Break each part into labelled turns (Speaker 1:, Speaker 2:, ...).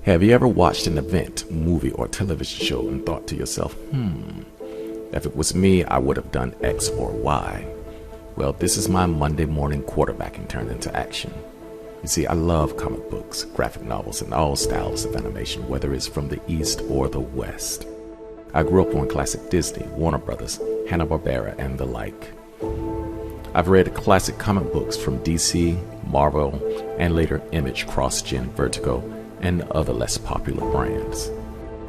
Speaker 1: Have you ever watched an event, movie, or television show and thought to yourself, if it was me, I would have done X or Y? Well, this is my Monday morning quarterbacking turned into action. You see, I love comic books, graphic novels, and all styles of animation, whether it's from the East or the West. I grew up on classic Disney, Warner Brothers, Hanna-Barbera, and the like. I've read classic comic books from DC, Marvel, and later Image, CrossGen, Vertigo, and other less popular brands.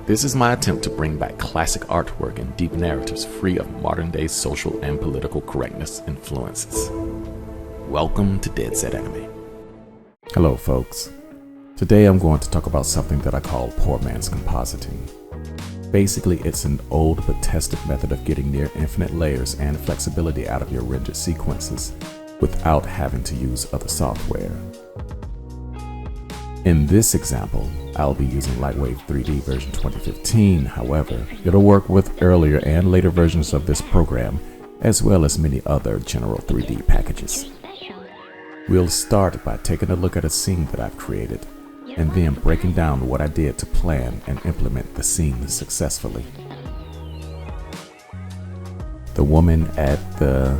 Speaker 1: This is my attempt to bring back classic artwork and deep narratives free of modern-day social and political correctness influences. Welcome to Deadset Anime. Hello folks. Today I'm going to talk about something that I call poor man's compositing. Basically, it's an old but tested method of getting near infinite layers and flexibility out of your rendered sequences without having to use other software. In this example, I'll be using Lightwave 3D version 2015. However, it'll work with earlier and later versions of this program, as well as many other general 3D packages. We'll start by taking a look at a scene that I've created, and then breaking down what I did to plan and implement the scene successfully. The woman at the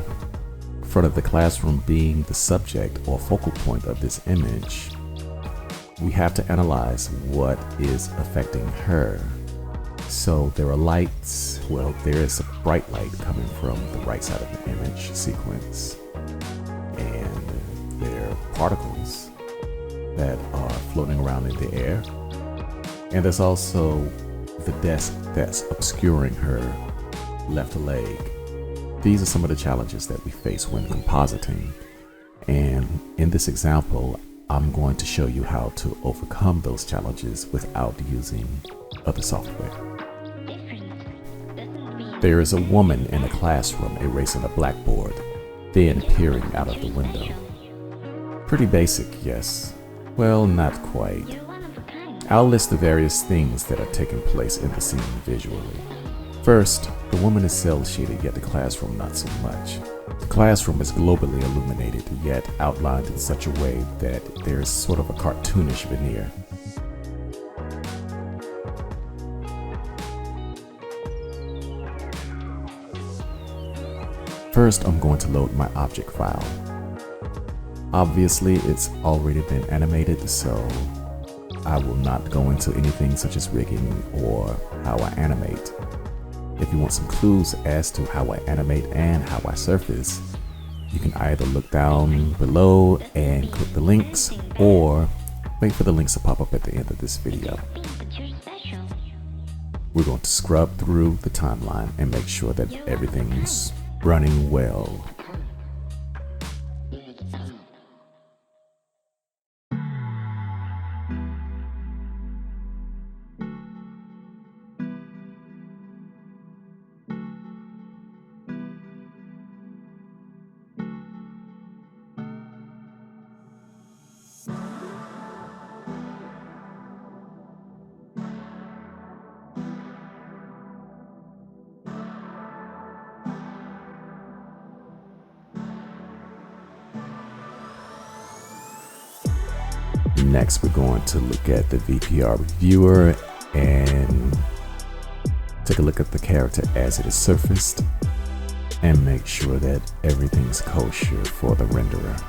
Speaker 1: front of the classroom being the subject or focal point of this image, we have to analyze what is affecting her. So there are lights, well, there is a bright light coming from the right side of the image sequence, and there are particles that are floating around in the air, and there's also the desk that's obscuring her left leg. These are some of the challenges that we face when compositing, and in this example I'm going to show you how to overcome those challenges without using other software. There is a woman in a classroom erasing a blackboard, then peering out of the window. Pretty basic, yes. Well, not quite. I'll list the various things that are taking place in the scene visually. First, the woman is cel shaded, yet the classroom not so much. The classroom is globally illuminated, yet outlined in such a way that there is sort of a cartoonish veneer. First, I'm going to load my object file. Obviously, it's already been animated, so I will not go into anything such as rigging or how I animate. If you want some clues as to how I animate and how I surface, you can either look down below and click the links, or wait for the links to pop up at the end of this video. We're going to scrub through the timeline and make sure that everything's running well. Next, we're going to look at the Vtr Viewer and take a look at the character as it is surfaced and make sure that everything's kosher for the renderer.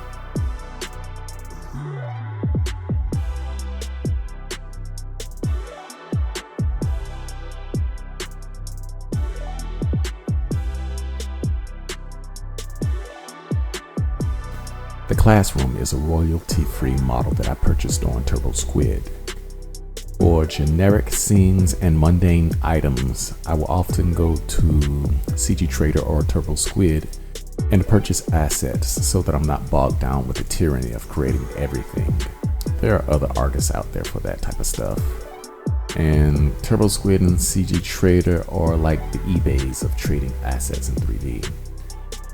Speaker 1: The classroom is a royalty-free model that I purchased on TurboSquid. For generic scenes and mundane items, I will often go to CG Trader or TurboSquid and purchase assets so that I'm not bogged down with the tyranny of creating everything. There are other artists out there for that type of stuff. And TurboSquid and CG Trader are like the eBays of trading assets in 3D.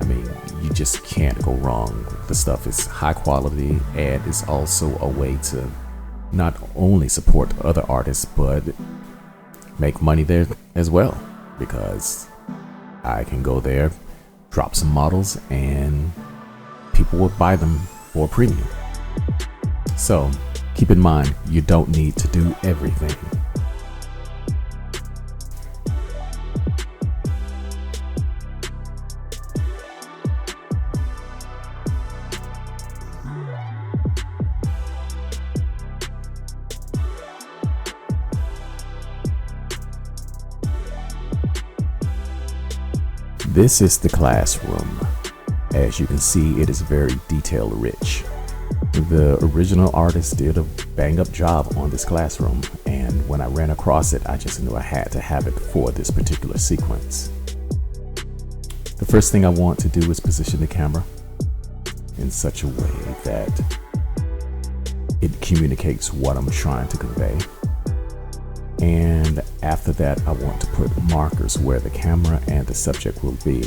Speaker 1: I mean, you just can't go wrong. The stuff is high quality, and it's also a way to not only support other artists, but make money there as well, because I can go there, drop some models, and people will buy them for a premium. So Keep in mind, you don't need to do everything. This is the classroom. As you can see, it is very detail rich. The original artist did a bang up job on this classroom, and when I ran across it, I just knew I had to have it for this particular sequence. The first thing I want to do is position the camera in such a way that it communicates what I'm trying to convey. And after that, I want to put markers where the camera and the subject will be.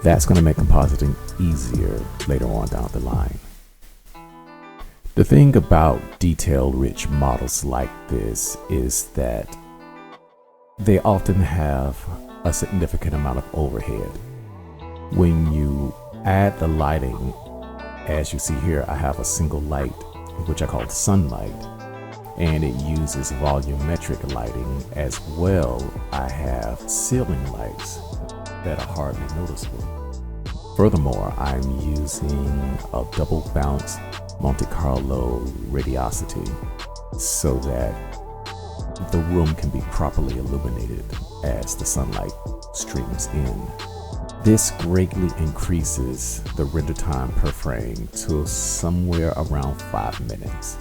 Speaker 1: That's going to make compositing easier later on down the line. The thing about detail-rich models like this is that they often have a significant amount of overhead. When you add the lighting, as you see here, I have a single light, which I call sunlight, and it uses volumetric lighting. As well, I have ceiling lights that are hardly noticeable. Furthermore, I'm using a double bounce Monte Carlo radiosity so that the room can be properly illuminated as the sunlight streams in. This greatly increases the render time per frame to somewhere around 5 minutes.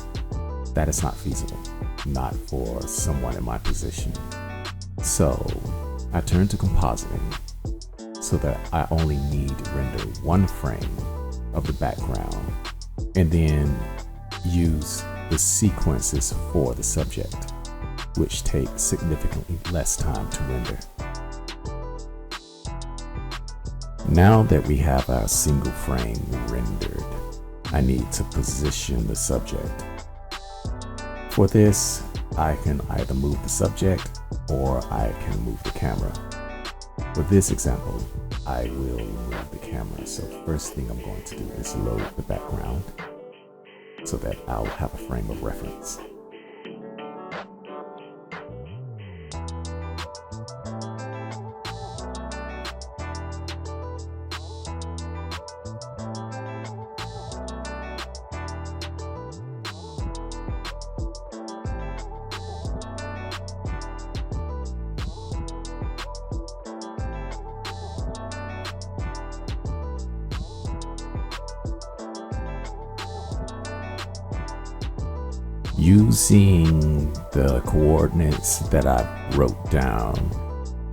Speaker 1: That is not feasible, not for someone in my position. So I turn to compositing so that I only need to render 1 frame of the background and then use the sequences for the subject, which take significantly less time to render. Now that we have our single frame rendered, I need to position the subject. For this, I can either move the subject or I can move the camera. For this example, I will move the camera. So first thing I'm going to do is load the background so that I'll have a frame of reference. Using the coordinates that I wrote down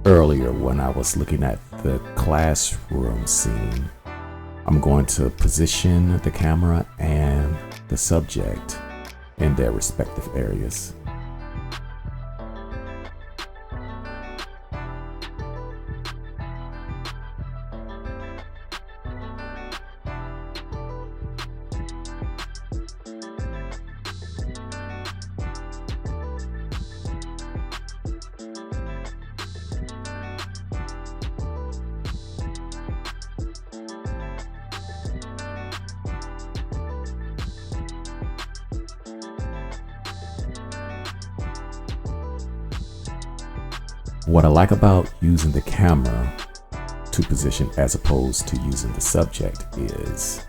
Speaker 1: earlier when I was looking at the classroom scene, I'm going to position the camera and the subject in their respective areas. What I like about using the camera to position as opposed to using the subject is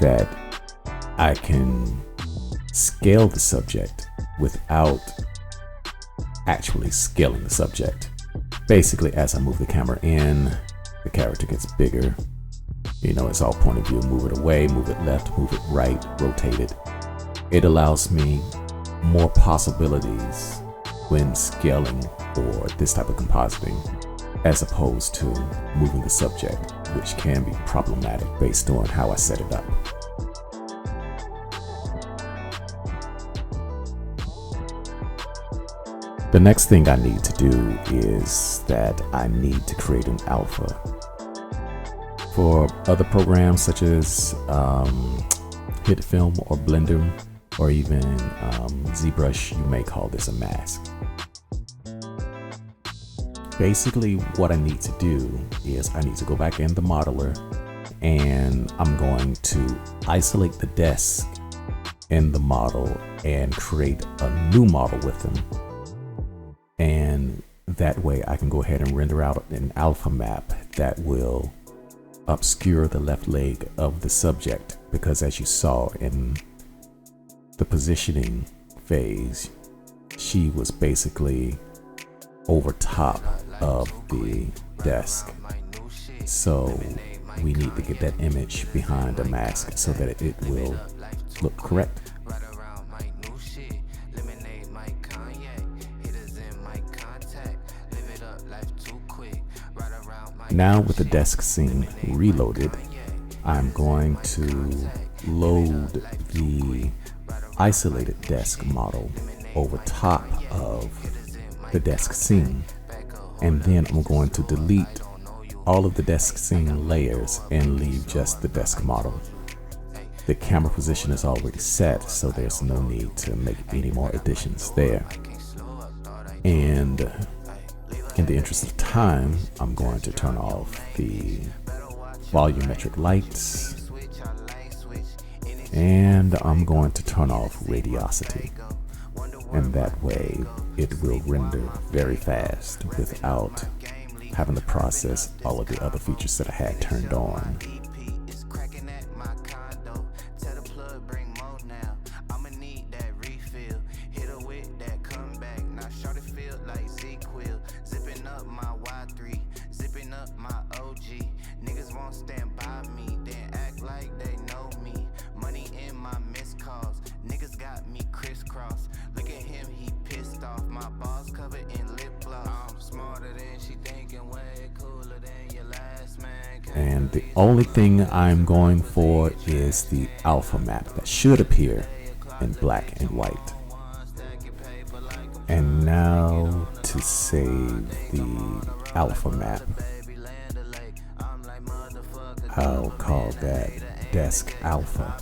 Speaker 1: that I can scale the subject without actually scaling the subject. Basically, as I move the camera in, the character gets bigger. You know, it's all point of view. Move it away, move it left, move it right, rotate it. It allows me more possibilities when scaling for this type of compositing, as opposed to moving the subject, which can be problematic based on how I set it up. The next thing I need to do is that I need to create an alpha. For other programs such as HitFilm or Blender, or even ZBrush, you may call this a mask. Basically, what I need to do is I need to go back in the modeler, and I'm going to isolate the desk in the model and create a new model with them. And that way I can go ahead and render out an alpha map that will obscure the left leg of the subject, because as you saw in the positioning phase, she was basically over top of the desk. So we need to get that image behind the mask so that it will look correct. Now with the desk scene reloaded, I'm going to load the isolated desk model over top of the desk scene, and then I'm going to delete all of the desk scene layers and leave just the desk model. The camera position is already set, so there's no need to make any more additions there. And in the interest of time, I'm going to turn off the volumetric lights, and I'm going to turn off radiosity. And that way it will render very fast without having to process all of the other features that I had turned on. And the only thing I'm going for is the alpha map that should appear in black and white. And now to save the alpha map, I'll call that desk alpha.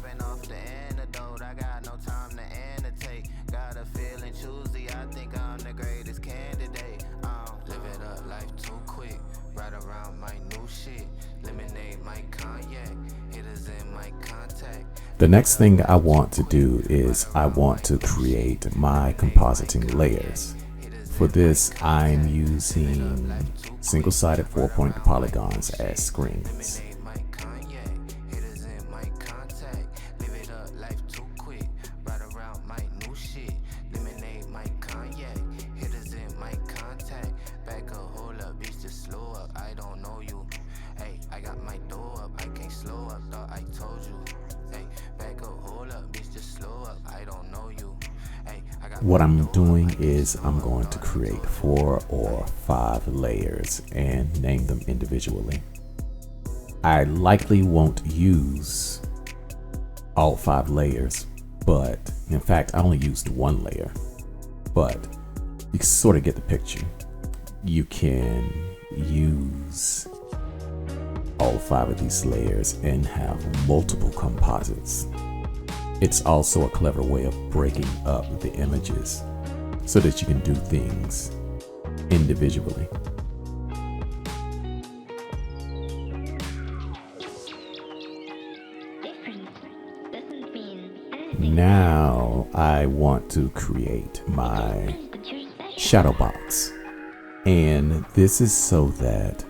Speaker 1: The next thing I want to do is I want to create my compositing layers. For this, I'm using single-sided 4-point polygons as screens. What I'm doing is I'm going to create 4 or 5 layers and name them individually. I likely won't use all 5 layers, but in fact I only used 1 layer, but you can sort of get the picture. You can use all 5 of these layers and have multiple composites. It's also a clever way of breaking up the images so that you can do things individually. Now I want to create my shadow box, and this is so that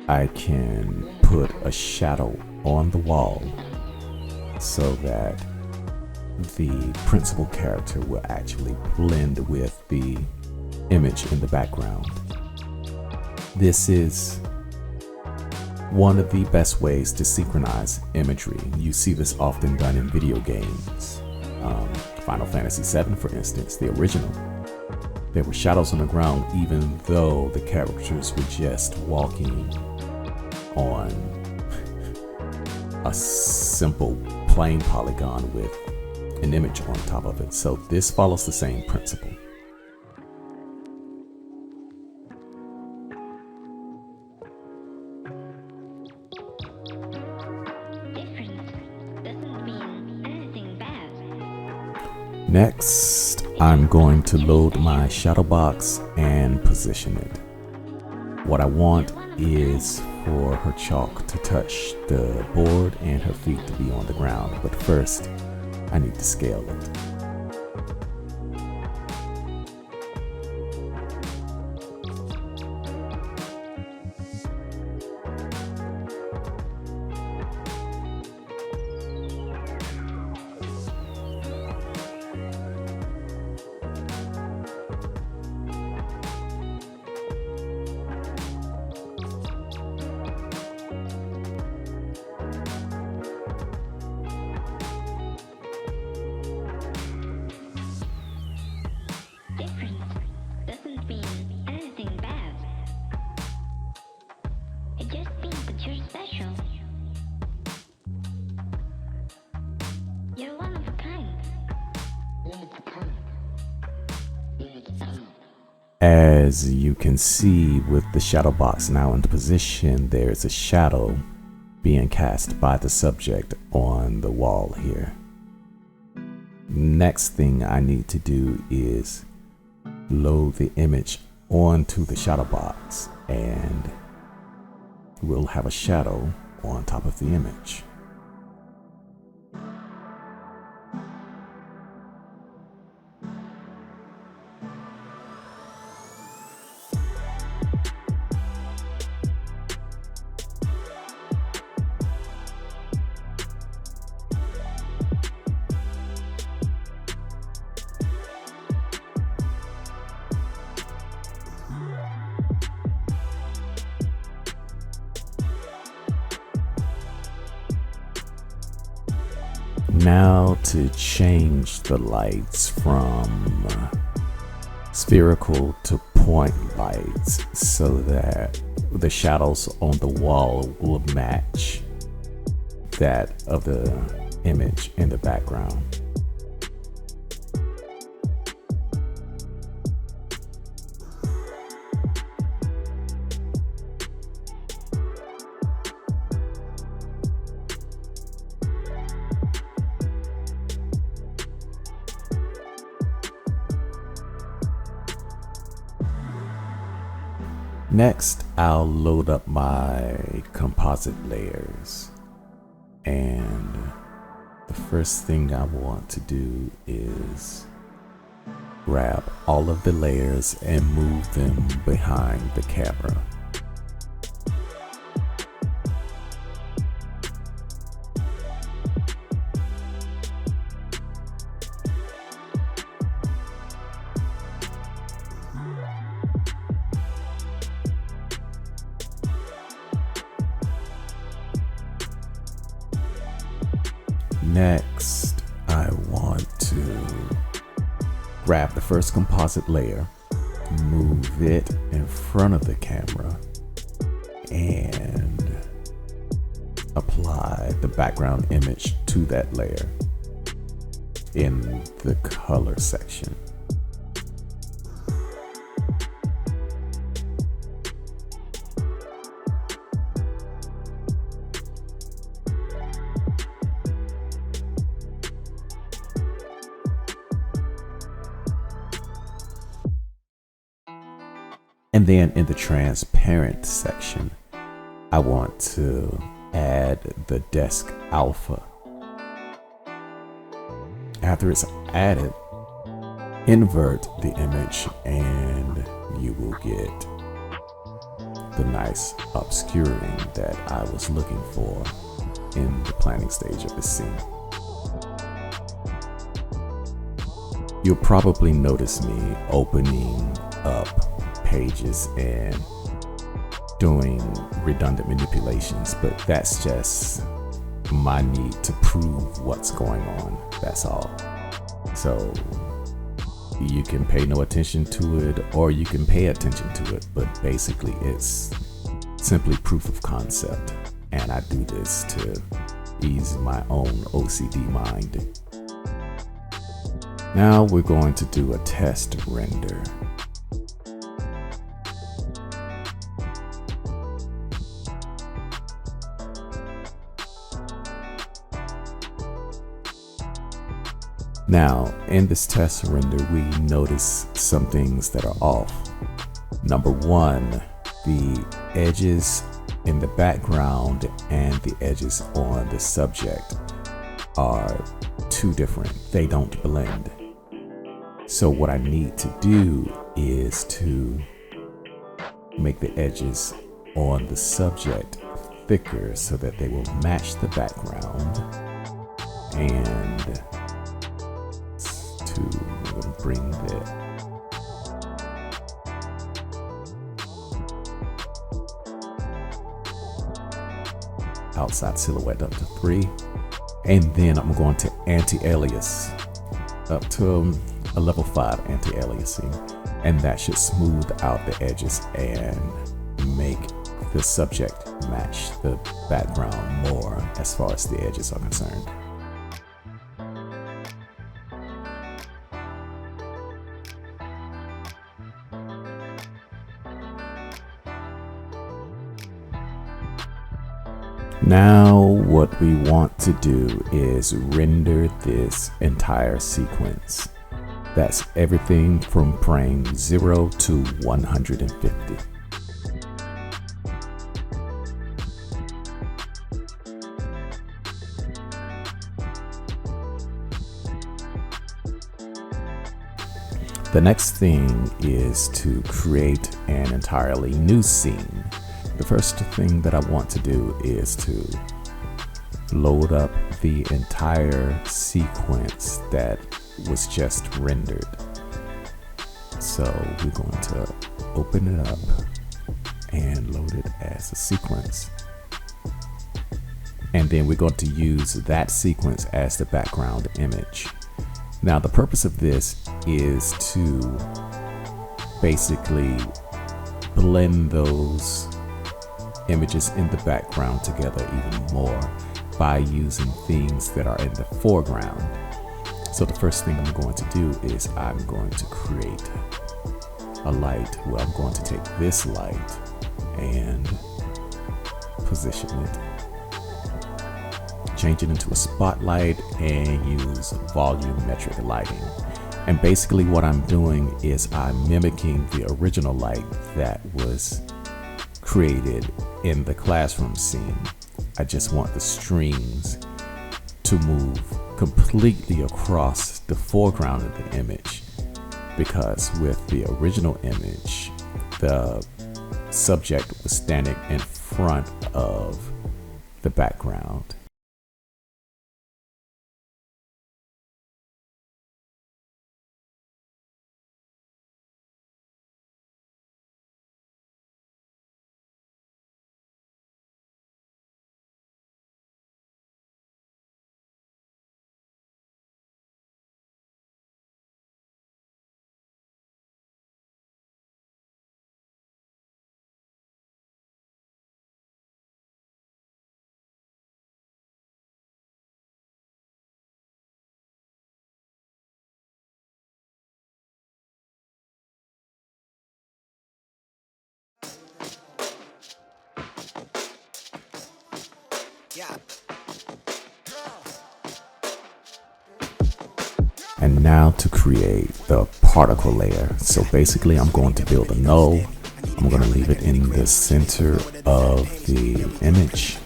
Speaker 1: I can put a shadow on the wall so that the principal character will actually blend with the image in the background. This is one of the best ways to synchronize imagery. You see this often done in video games. Final Fantasy VII, for instance, the original. There were shadows on the ground even though the characters were just walking on a simple plain polygon with an image on top of it. So this follows the same principle. Next, I'm going to load my shadow box and position it. What I want is for her chalk to touch the board and her feet to be on the ground. But first, I need to scale it. As you can see, with the shadow box now into position, there's a shadow being cast by the subject on the wall here. Next thing I need to do is load the image onto the shadow box, and we'll have a shadow on top of the image. Now to change the lights from spherical to point lights so that the shadows on the wall will match that of the image in the background. Next, I'll load up my composite layers, and the first thing I want to do is grab all of the layers and move them behind the camera. Next, I want to grab the first composite layer, move it in front of the camera, and apply the background image to that layer in the color section. And then in the transparent section, I want to add the desk alpha. After it's added, invert the image and you will get the nice obscuring that I was looking for in the planning stage of the scene. You'll probably notice me opening up pages and doing redundant manipulations, but that's just my need to prove what's going on. That's all. So you can pay no attention to it or you can pay attention to it, but basically it's simply proof of concept, and I do this to ease my own OCD mind. Now we're going to do a test render. Now, in this test render, we notice some things that are off. Number one, the edges in the background and the edges on the subject are two different. They don't blend. So what I need to do is to make the edges on the subject thicker so that they will match the background, and to bring the outside silhouette up to 3, and then I'm going to anti-alias up to a level 5 anti-aliasing, and that should smooth out the edges and make the subject match the background more as far as the edges are concerned. Now what we want to do is render this entire sequence. That's everything from frame 0 to 150. The next thing is to create an entirely new scene. The first thing that I want to do is to load up the entire sequence that was just rendered. So we're going to open it up and load it as a sequence. And then we're going to use that sequence as the background image. Now the purpose of this is to basically blend those images in the background together even more by using things that are in the foreground. So the first thing I'm going to do is I'm going to create a light. Well, I'm going to take this light and position it, change it into a spotlight, and use volumetric lighting. And basically what I'm doing is I'm mimicking the original light that was created in the classroom scene. I just want the streams to move completely across the foreground of the image, because with the original image, the subject was standing in front of the background. And now to create the particle layer. So basically I'm going to build a null. I'm going to leave it in the center of the image,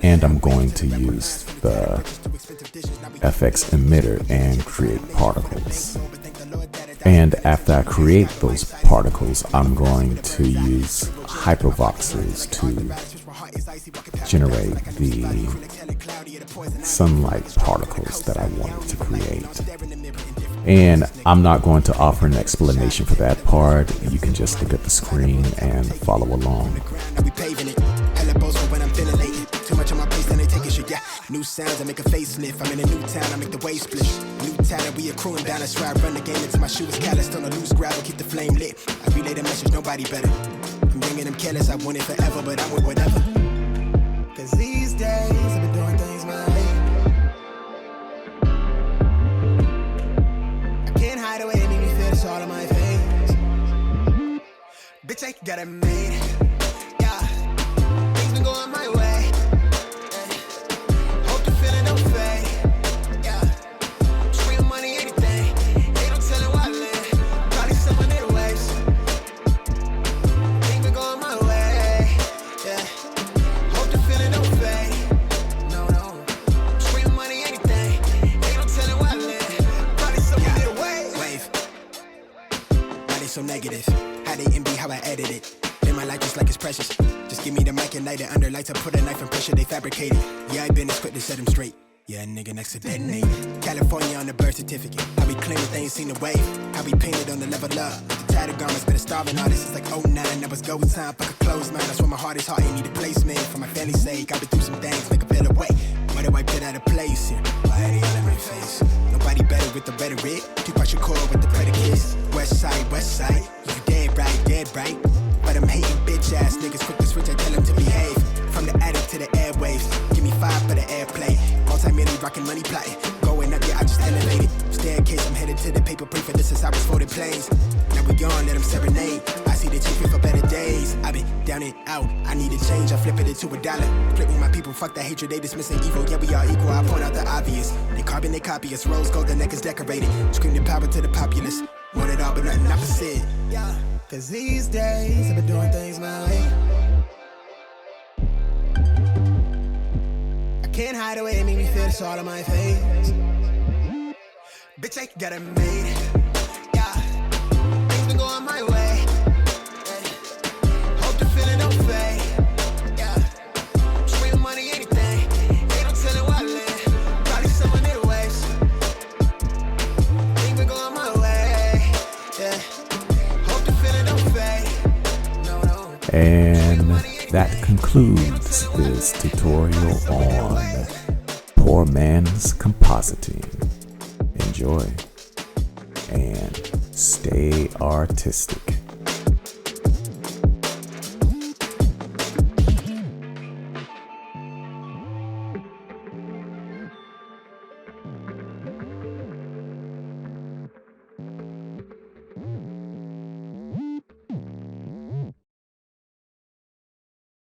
Speaker 1: and I'm going to use the FX emitter and create particles. And after I create those particles, I'm going to use hypervoxels to generate the sunlight particles that I wanted to create. And I'm not going to offer an explanation for that part. You can just look at the screen and follow along. New sounds, I make a facelift. I'm in a new town, I make the wave split. New talent, we accruing down. That's why I run the game until my shoe is calloused. On a loose gravel, keep the flame lit. I relay the message, nobody better. I'm bringing them careless, I want it forever, but I'm with whatever. Cause these days, I've been doing things my way. I can't hide away, make me feel this all on my face. Bitch, I got it made. Yeah, things been going my way.
Speaker 2: everybody so negative. How they envy how I edit it. Live my life just like it's precious. Just give me the mic and light it under lights. I put a knife and pressure, they fabricate it. Yeah, I been as quick to set them straight. Yeah, nigga next to detonate. California on the birth certificate. How we claim that they ain't seen the wave. How we painted on the level up. The tattered garments been a starving artist. It's like 09, that was go time. Fuck a closed mind. That's where my heart is hard. Ain't need a placement. For my family's sake, I've been through some things, make a better way. Why do I put out of place here? Why are they all in my face? Nobody better with the rhetoric. Tupac Shakur with the predicates. West side, you dead right. But I'm hating bitch ass niggas quick to switch, I tell them to behave. From the attic to the airwaves, give me 5 for the airplay. Multi-million rockin' money plotting. Going up, yeah, I just elevated. Staircase, I'm headed to the paper, pray for this since I was folded planes. Now we on, let them serenade. I see the chief for better days. I been down and out, I need a change, I flip it into $1. Flip with my people, fuck that hatred, they dismissing evil. Yeah, we all equal, I point out the obvious. They carbon, they copy us, rose gold, the neck is decorated. Scream the power to the populace. Want it all, but nothing opposite. Yeah. Cause these days, I've been doing things my way. I can't hide away, make me feel this all on my face. Bitch, I got it made. Yeah, things been going my way. Yeah. Hope the feeling don't fade. Yeah, stream money, anything. They don't tell it why I live. Probably someone their ways. Things been going my way. Yeah.
Speaker 1: And that concludes this tutorial on poor man's compositing. Enjoy and stay artistic.